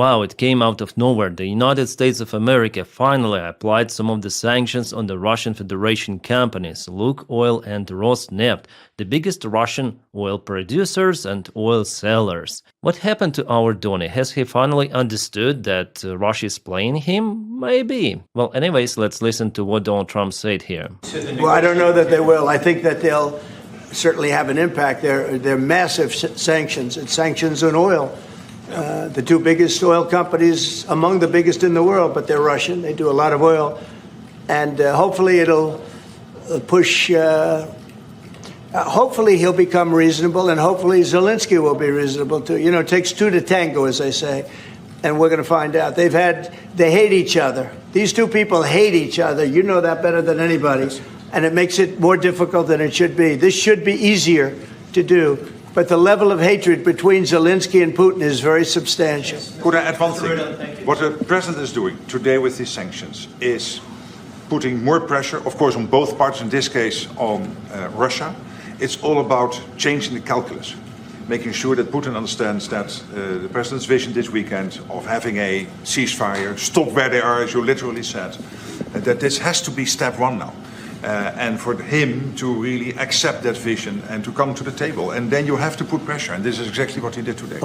Wow, it came out of nowhere. The United States of America finally applied some of the sanctions on the Russian Federation companies, Lukoil and Rosneft, the biggest Russian oil producers and oil sellers. What happened to our Donny? Has he finally understood that Russia is playing him? Maybe. Well, anyways, let's listen to what Donald Trump said here. Well, I don't know that they will. I think that they'll certainly have an impact. They're massive sanctions. It's sanctions on oil. The two biggest oil companies, among the biggest in the world, but they're Russian. They do a lot of oil. And hopefully it'll push, hopefully he'll become reasonable, and hopefully Zelensky will be reasonable too. You know, it takes two to tango, as they say, and we're going to find out. They hate each other. These two people hate each other. You know that better than anybody. And it makes it more difficult than it should be. This should be easier to do. But the level of hatred between Zelensky and Putin is very substantial. Could I add one thing? What the president is doing today with these sanctions is putting more pressure, of course, on both parties, in this case on Russia. It's all about changing the calculus, making sure that Putin understands that the president's vision this weekend of having a ceasefire, stop where they are, as you literally said, that this has to be step one now. And for him to really accept that vision and to come to the table. And then you have to put pressure. And this is exactly what he did today.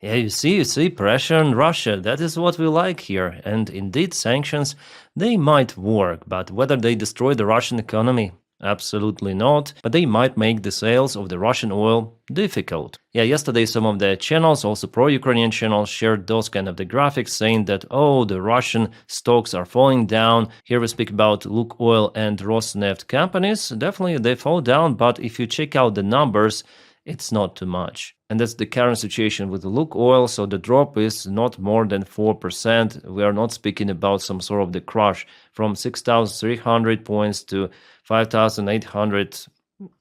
Yeah, you see, pressure on Russia. That is what we like here. And indeed, sanctions, they might work. But whether they destroy the Russian economy? Absolutely not, but they might make the sales of the Russian oil difficult. Yeah, yesterday some of the channels, also pro-Ukrainian channels, shared those kind of the graphics saying that, oh, the Russian stocks are falling down. Here we speak about Lukoil and Rosneft companies. Definitely they fall down, but if you check out the numbers, it's not too much. And that's the current situation with Lukoil, so the drop is not more than 4%. We are not speaking about some sort of the crash from 6,300 points to 5,800,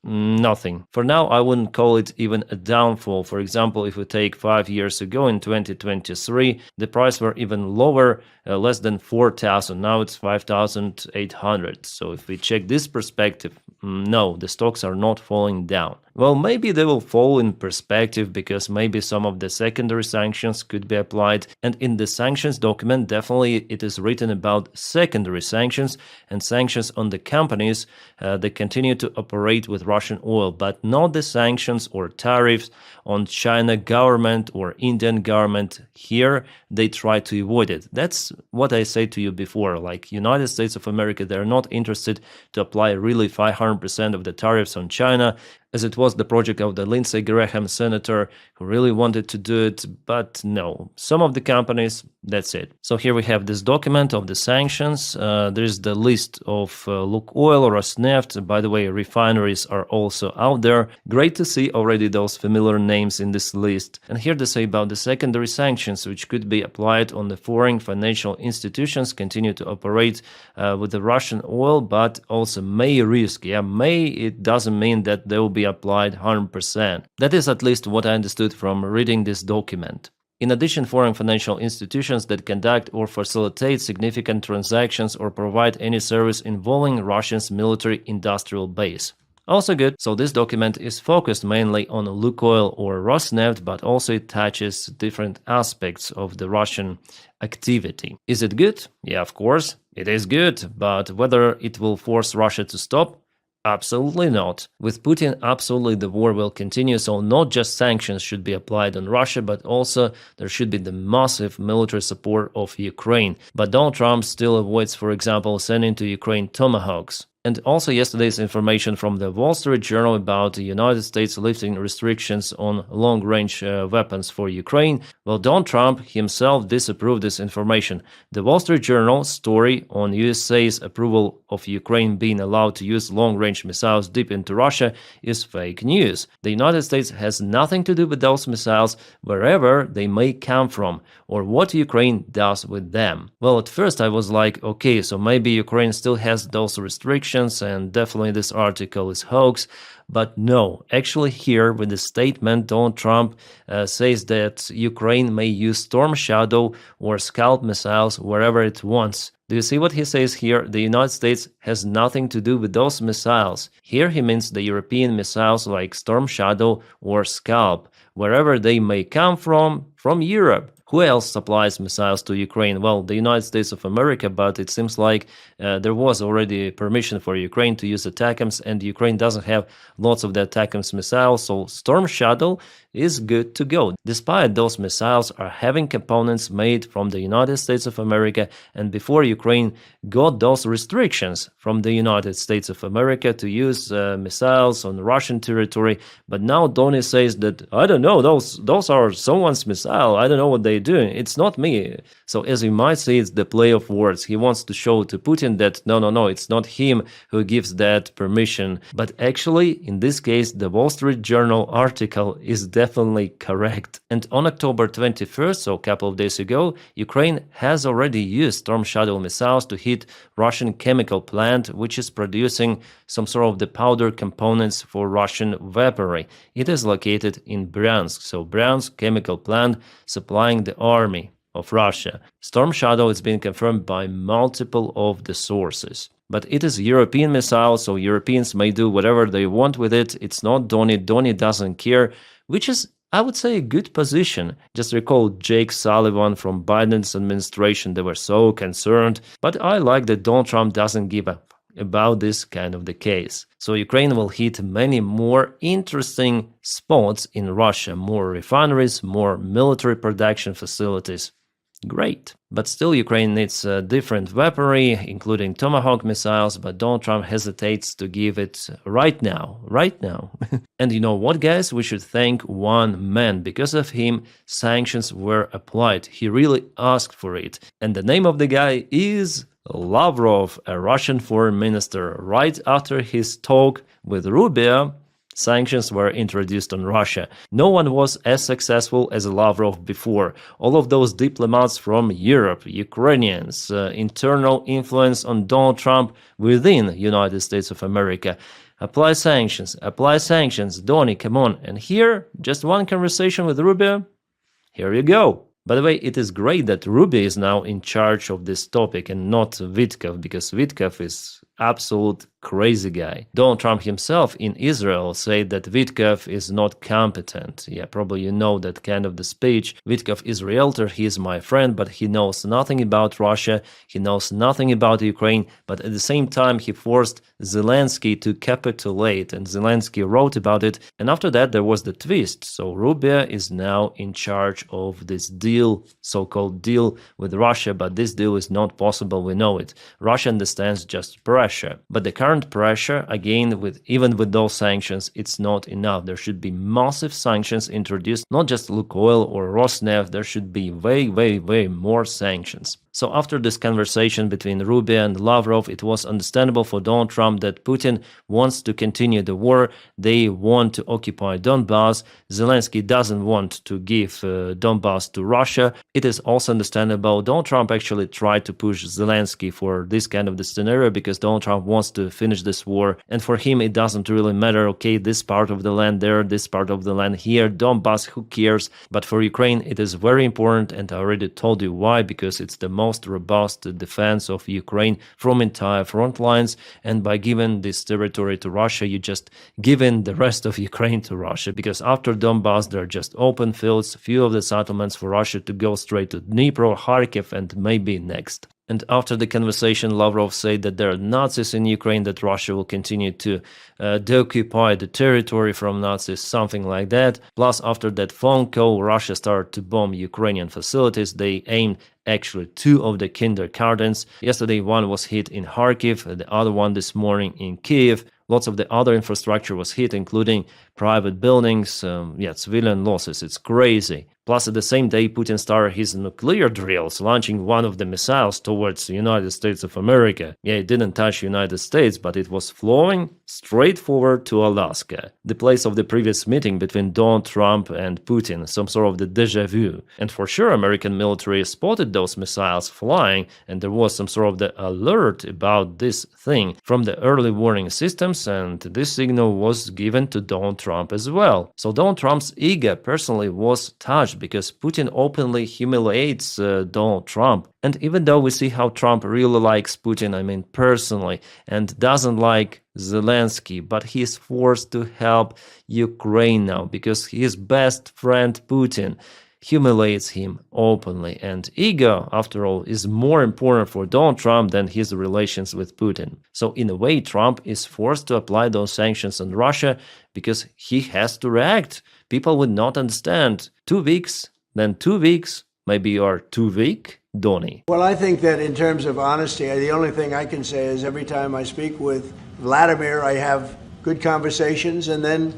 nothing. For now, I wouldn't call it even a downfall. For example, if we take 5 years ago in 2023, the price were even lower, less than 4,000. Now it's 5,800. So if we check this perspective, no, the stocks are not falling down. Well, maybe they will fall in perspective because maybe some of the secondary sanctions could be applied. And in the sanctions document, definitely it is written about secondary sanctions and sanctions on the companies that continue to operate with Russian oil, but not the sanctions or tariffs on China government or Indian government. Here, they try to avoid it. That's what I said to you before, like United States of America, they're not interested to apply really 500% of the tariffs on China, as it was the project of the Lindsey Graham senator who really wanted to do it, but no, some of the companies, that's it. So here we have this document of the sanctions. There's the list of Lukoil, Rosneft. By the way, refineries are also out there. Great to see already those familiar names in this list. And here they say about the secondary sanctions, which could be applied on the foreign financial institutions continue to operate with the Russian oil, but also may risk. Yeah, may, it doesn't mean that they will be applied 100%. That is at least what I understood from reading this document. In addition, foreign financial institutions that conduct or facilitate significant transactions or provide any service involving Russia's military-industrial base. Also good. So this document is focused mainly on Lukoil or Rosneft, but also it touches different aspects of the Russian activity. Is it good? Yeah, of course, it is good. But whether it will force Russia to stop? Absolutely not. With Putin, absolutely the war will continue, so not just sanctions should be applied on Russia, but also there should be the massive military support of Ukraine. But Donald Trump still avoids, for example, sending to Ukraine Tomahawks. And also yesterday's information from the Wall Street Journal about the United States lifting restrictions on long-range weapons for Ukraine. Well, Donald Trump himself disapproved this information. The Wall Street Journal story on USA's approval of Ukraine being allowed to use long-range missiles deep into Russia is fake news. The United States has nothing to do with those missiles, wherever they may come from, or what Ukraine does with them. Well, at first I was like, okay, so maybe Ukraine still has those restrictions, and definitely this article is hoax. But no, actually here with the statement, Donald Trump says that Ukraine may use Storm Shadow or Scalp missiles wherever it wants. Do you see what he says here? The United States has nothing to do with those missiles. Here he means the European missiles like Storm Shadow or Scalp, wherever they may come from Europe. Who else supplies missiles to Ukraine? Well, the United States of America, but it seems like there was already permission for Ukraine to use ATACMS, and Ukraine doesn't have lots of the ATACMS missiles, so Storm Shadow is good to go. Despite those missiles are having components made from the United States of America, and before Ukraine got those restrictions from the United States of America to use missiles on Russian territory, but now Donny says that, I don't know, those are someone's missile, I don't know what they're doing, it's not me. So as you might see, it's the play of words. He wants to show to Putin that no, it's not him who gives that permission. But actually, in this case, the Wall Street Journal article is definitely correct. And on October 21st, so a couple of days ago, Ukraine has already used Storm Shadow missiles to hit Russian chemical plant, which is producing some sort of the powder components for Russian weaponry. It is located in Bryansk, so Bryansk chemical plant supplying the army of Russia. Storm Shadow is being confirmed by multiple of the sources. But it is European missile, so Europeans may do whatever they want with it. It's not Donny. Donny doesn't care, which is, I would say, a good position. Just recall Jake Sullivan from Biden's administration. They were so concerned. But I like that Donald Trump doesn't give up about this kind of the case. So Ukraine will hit many more interesting spots in Russia, more refineries, more military production facilities. Great. But still Ukraine needs different weaponry, including Tomahawk missiles, but Donald Trump hesitates to give it right now. And you know what, guys? We should thank one man. Because of him, sanctions were applied. He really asked for it. And the name of the guy is Lavrov, a Russian foreign minister. Right after his talk with Rubio, sanctions were introduced on Russia. No one was as successful as Lavrov before. All of those diplomats from Europe, Ukrainians, internal influence on Donald Trump within United States of America. Apply sanctions, Donny, come on. And here, just one conversation with Rubio. Here you go. By the way, it is great that Rubio is now in charge of this topic and not Witkoff, because Witkoff is absolute crazy guy. Donald Trump himself in Israel said that Witkoff is not competent. Yeah, probably you know that kind of the speech. Witkoff is a realtor, he is my friend, but he knows nothing about Russia, he knows nothing about Ukraine, but at the same time he forced Zelensky to capitulate, and Zelensky wrote about it, and after that there was the twist. So Rubio is now in charge of this deal, so-called deal with Russia, but this deal is not possible, we know it. Russia understands just pressure, but the current pressure, again, even with those sanctions, it's not enough. There should be massive sanctions introduced, not just Lukoil or Rosneft. There should be way more sanctions. So after this conversation between Rubio and Lavrov, it was understandable for Donald Trump that Putin wants to continue the war. They want to occupy Donbass. Zelensky doesn't want to give Donbass to Russia. It is also understandable. Donald Trump actually tried to push Zelensky for this kind of the scenario because Donald Trump wants to finish this war. And for him, it doesn't really matter, okay, this part of the land there, this part of the land here, Donbass, who cares? But for Ukraine, it is very important, and I already told you why, because it's the most robust defense of Ukraine from entire front lines, and by giving this territory to Russia, you just giving the rest of Ukraine to Russia, because after Donbass, there are just open fields, few of the settlements for Russia to go straight to Dnipro, Kharkiv, and maybe next. And after the conversation, Lavrov said that there are Nazis in Ukraine, that Russia will continue to deoccupy the territory from Nazis, something like that. Plus, after that phone call, Russia started to bomb Ukrainian facilities. They aimed actually 2 of the kindergartens. Yesterday, one was hit in Kharkiv, the other one this morning in Kiev. Lots of the other infrastructure was hit, including private buildings, civilian losses. It's crazy. Plus, at the same day, Putin started his nuclear drills, launching one of the missiles towards the United States of America. Yeah, it didn't touch the United States, but it was flowing straight forward to Alaska, the place of the previous meeting between Donald Trump and Putin, some sort of the déjà vu. And for sure, American military spotted those missiles flying, and there was some sort of the alert about this thing from the early warning systems, and this signal was given to Donald Trump as well. So Donald Trump's ego personally was touched because Putin openly humiliates Donald Trump. And even though we see how Trump really likes Putin, I mean personally, and doesn't like Zelensky, but he's forced to help Ukraine now because his best friend Putin, humiliates him openly. And ego, after all, is more important for Donald Trump than his relations with Putin. So in a way, Trump is forced to apply those sanctions on Russia because he has to react. People would not understand. 2 weeks, then 2 weeks, maybe you are too weak, Donny. Well, I think that in terms of honesty, the only thing I can say is every time I speak with Vladimir, I have good conversations, and then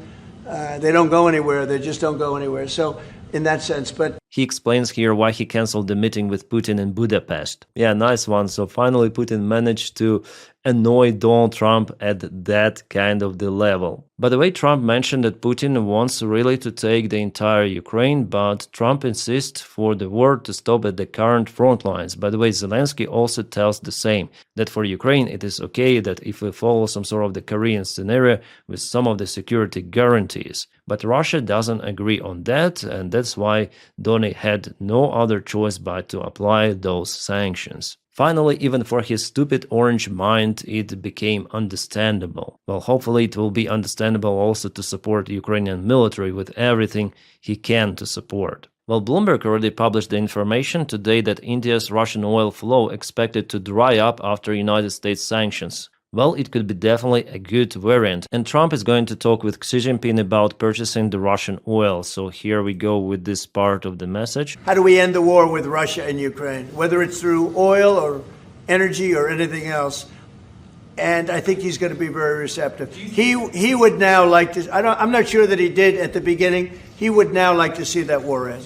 they don't go anywhere. They just don't go anywhere. So in that sense, but he explains here why he canceled the meeting with Putin in Budapest. Yeah, nice one. So finally Putin managed to annoy Donald Trump at that kind of the level. By the way, Trump mentioned that Putin wants really to take the entire Ukraine, but Trump insists for the war to stop at the current front lines. By the way, Zelensky also tells the same, that for Ukraine it is okay that if we follow some sort of the Korean scenario with some of the security guarantees. But Russia doesn't agree on that, and that's why Donny had no other choice but to apply those sanctions. Finally, even for his stupid orange mind, it became understandable. Well, hopefully it will be understandable also to support Ukrainian military with everything he can to support. Well, Bloomberg already published the information today that India's Russian oil flow expected to dry up after United States sanctions. Well, it could be definitely a good variant. And Trump is going to talk with Xi Jinping about purchasing the Russian oil. So here we go with this part of the message. How do we end the war with Russia and Ukraine, whether it's through oil or energy or anything else? And I think he's going to be very receptive. He would now like to, I'm not sure that he did at the beginning. He would now like to see that war end.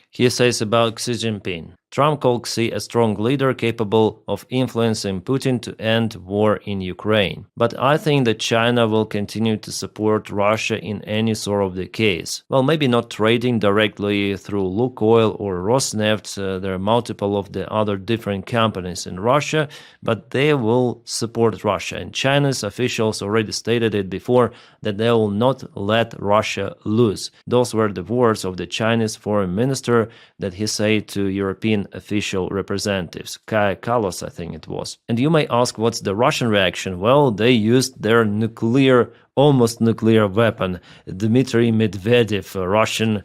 He says about Xi Jinping. Trump called Xi a strong leader capable of influencing Putin to end war in Ukraine. But I think that China will continue to support Russia in any sort of the case. Well, maybe not trading directly through Lukoil or Rosneft, there are multiple of the other different companies in Russia, but they will support Russia. And China's officials already stated it before that they will not let Russia lose. Those were the words of the Chinese foreign minister that he said to European official representatives, Kaja Kallas, I think it was. And you may ask, what's the Russian reaction? Well, they used their almost nuclear weapon, Dmitry Medvedev, a Russian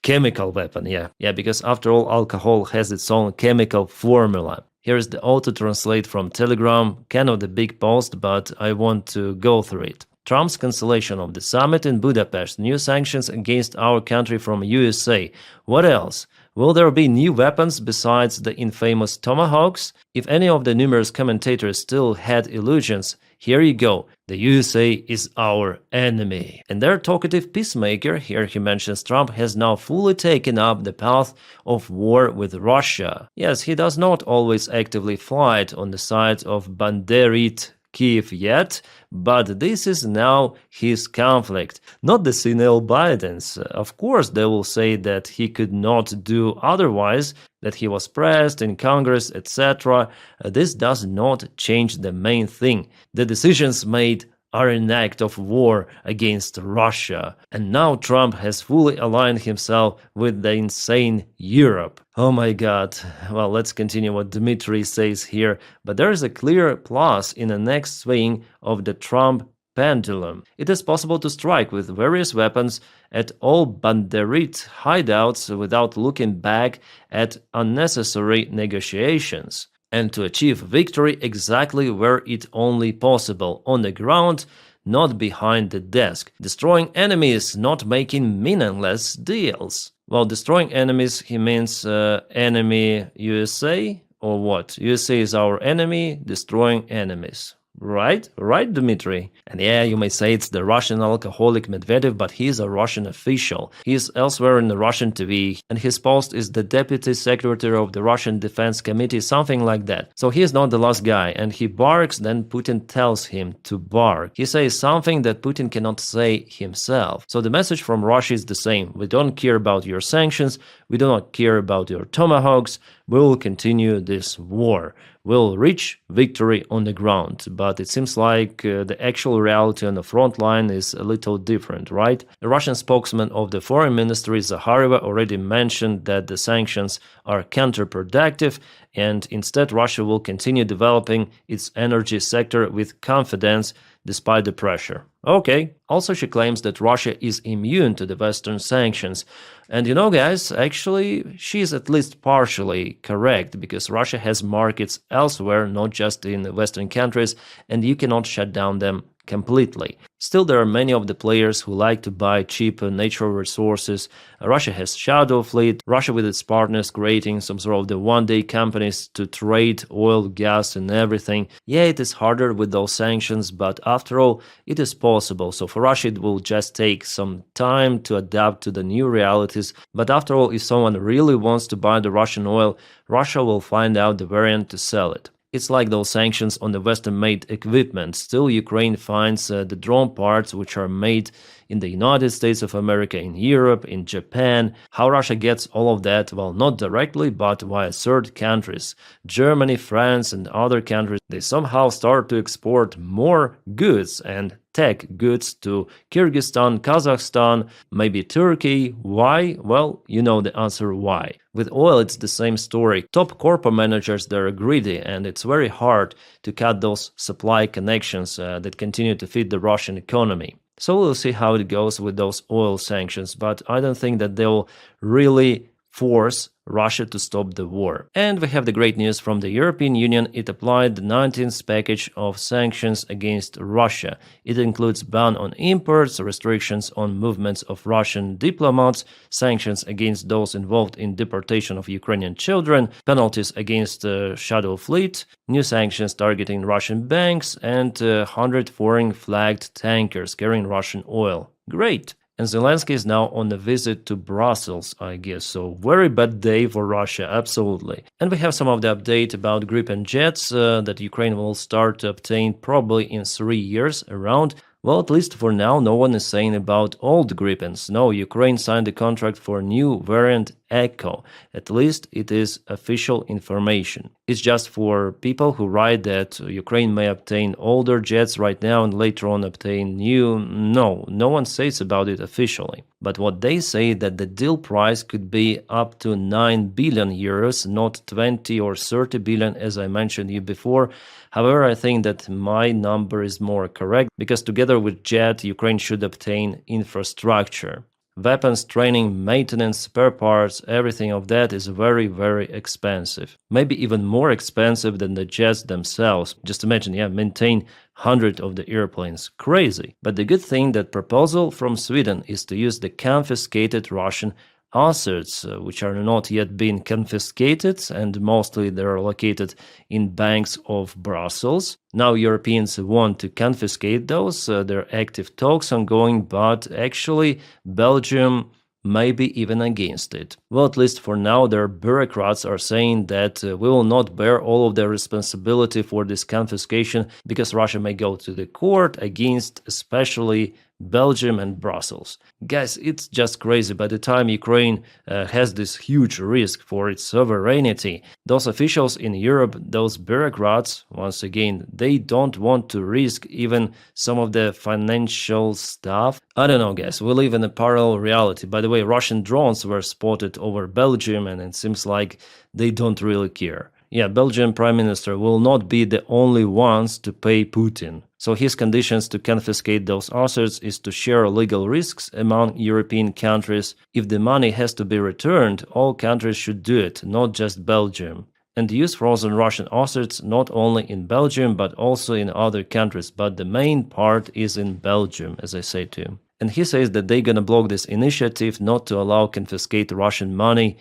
chemical weapon, yeah, because after all, alcohol has its own chemical formula. Here's the auto-translate from Telegram, kind of the big post, but I want to go through it. Trump's cancellation of the summit in Budapest, new sanctions against our country from USA. What else? Will there be new weapons besides the infamous Tomahawks? If any of the numerous commentators still had illusions, here you go. The USA is our enemy. And their talkative peacemaker, here he mentions Trump, has now fully taken up the path of war with Russia. Yes, he does not always actively fight on the side of Banderit Kiev yet, but this is now his conflict, not the senile Biden's. Of course, they will say that he could not do otherwise, that he was pressed in Congress, etc. This does not change the main thing. The decisions made are an act of war against Russia. And now Trump has fully aligned himself with the insane Europe. Oh my god. Well, let's continue what Dmitry says here. But there is a clear plus in the next swing of the Trump pendulum. It is possible to strike with various weapons at all Banderit hideouts without looking back at unnecessary negotiations, and to achieve victory exactly where it only possible, on the ground, not behind the desk. Destroying enemies, not making meaningless deals. Well, destroying enemies, he means enemy USA, or what? USA is our enemy, destroying enemies. Right, Dmitry? And yeah, you may say it's the Russian alcoholic Medvedev, but he is a Russian official. He is elsewhere in the Russian TV, and his post is the Deputy Secretary of the Russian Defense Committee, something like that. So he is not the last guy, and he barks, then Putin tells him to bark. He says something that Putin cannot say himself. So the message from Russia is the same. We don't care about your sanctions, we do not care about your tomahawks, we will continue this war. We'll reach victory on the ground, but it seems like the actual reality on the front line is a little different, right? The Russian spokesman of the Foreign Ministry, Zakharova, already mentioned that the sanctions are counterproductive, and instead Russia will continue developing its energy sector with confidence despite the pressure. Okay. Also, she claims that Russia is immune to the Western sanctions. And you know, guys, actually, she is at least partially correct because Russia has markets elsewhere, not just in Western countries, and you cannot shut down them completely. Still, there are many of the players who like to buy cheap natural resources. Russia has shadow fleet, Russia with its partners creating some sort of the one-day companies to trade oil, gas and everything. Yeah, it is harder with those sanctions, but after all, it is possible. So for Russia, it will just take some time to adapt to the new realities. But after all, if someone really wants to buy the Russian oil, Russia will find out the variant to sell it. It's like those sanctions on the Western-made equipment. Still, Ukraine finds the drone parts which are made in the United States of America, in Europe, in Japan. How Russia gets all of that? Well, not directly, but via third countries. Germany, France, and other countries, they somehow start to export more goods and tech goods to Kyrgyzstan, Kazakhstan, maybe Turkey. Why? Well, you know the answer why. With oil, it's the same story. Top corporate managers, they're greedy, and it's very hard to cut those supply connections that continue to feed the Russian economy. So we'll see how it goes with those oil sanctions, but I don't think that they'll really force Russia to stop the war. And we have the great news from the European Union. It applied the 19th package of sanctions against Russia. It includes ban on imports, restrictions on movements of Russian diplomats, sanctions against those involved in deportation of Ukrainian children, penalties against the shadow fleet, new sanctions targeting Russian banks, and 100 foreign flagged tankers carrying Russian oil. Great! And Zelensky is now on a visit to Brussels, I guess. So very bad day for Russia, absolutely. And we have some of the update about Gripen jets that Ukraine will start to obtain probably in 3 years around. Well, at least for now, no one is saying about old Gripens. No, Ukraine signed a contract for new variant Echo. At least it is official information. It's just for people who write that Ukraine may obtain older jets right now and later on obtain new. No one says about it officially. But what they say that the deal price could be up to 9 billion euros, not 20 or 30 billion as I mentioned you before. However, I think that my number is more correct because together with jet, Ukraine should obtain infrastructure. Weapons, training, maintenance, spare parts, everything of that is very, very expensive. Maybe even more expensive than the jets themselves. Just imagine, maintain 100 of the airplanes. Crazy. But the good thing that proposal from Sweden is to use the confiscated Russian assets, which are not yet being confiscated, and mostly they're located in banks of Brussels. Now Europeans want to confiscate those. There are active talks ongoing, but actually Belgium may be even against it. Well, at least for now, their bureaucrats are saying that we will not bear all of the responsibility for this confiscation because Russia may go to the court against especially Belgium and Brussels. Guys, it's just crazy. By the time Ukraine has this huge risk for its sovereignty, those officials in Europe, those bureaucrats, once again, they don't want to risk even some of the financial stuff. I don't know, guys, we live in a parallel reality. By the way, Russian drones were spotted over Belgium and it seems like they don't really care. Yeah, Belgian Prime Minister will not be the only ones to pay Putin. So his conditions to confiscate those assets is to share legal risks among European countries. If the money has to be returned, all countries should do it, not just Belgium. And use frozen Russian assets not only in Belgium but also in other countries, but the main part is in Belgium, as I say too. And he says that they're gonna block this initiative not to allow confiscate Russian money.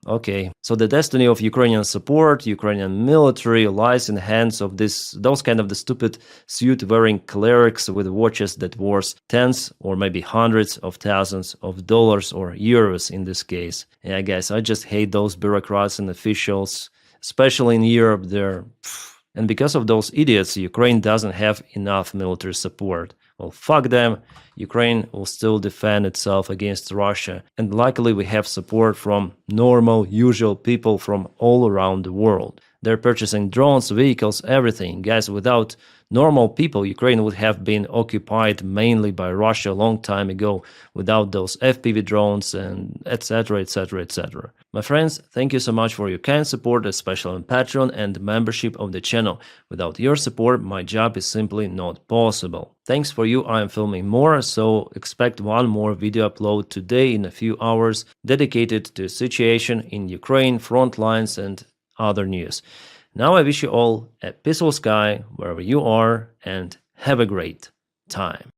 Okay. So the destiny of Ukrainian support, Ukrainian military lies in hands of those kind of the stupid suit-wearing clerics with watches that worth tens or maybe hundreds of thousands of dollars or euros in this case. Yeah, guys, I just hate those bureaucrats and officials, especially in Europe. And because of those idiots, Ukraine doesn't have enough military support. Well, fuck them. Ukraine will still defend itself against Russia. And luckily we have support from normal, usual people from all around the world. They're purchasing drones, vehicles, everything. Guys, without normal people, Ukraine would have been occupied mainly by Russia a long time ago, without those FPV drones and etc, etc, etc. My friends, thank you so much for your kind support, especially on Patreon and membership of the channel. Without your support, my job is simply not possible. Thanks for you, I am filming more, so expect one more video upload today in a few hours dedicated to situation in Ukraine, front lines and other news. Now I wish you all a peaceful sky wherever you are and have a great time.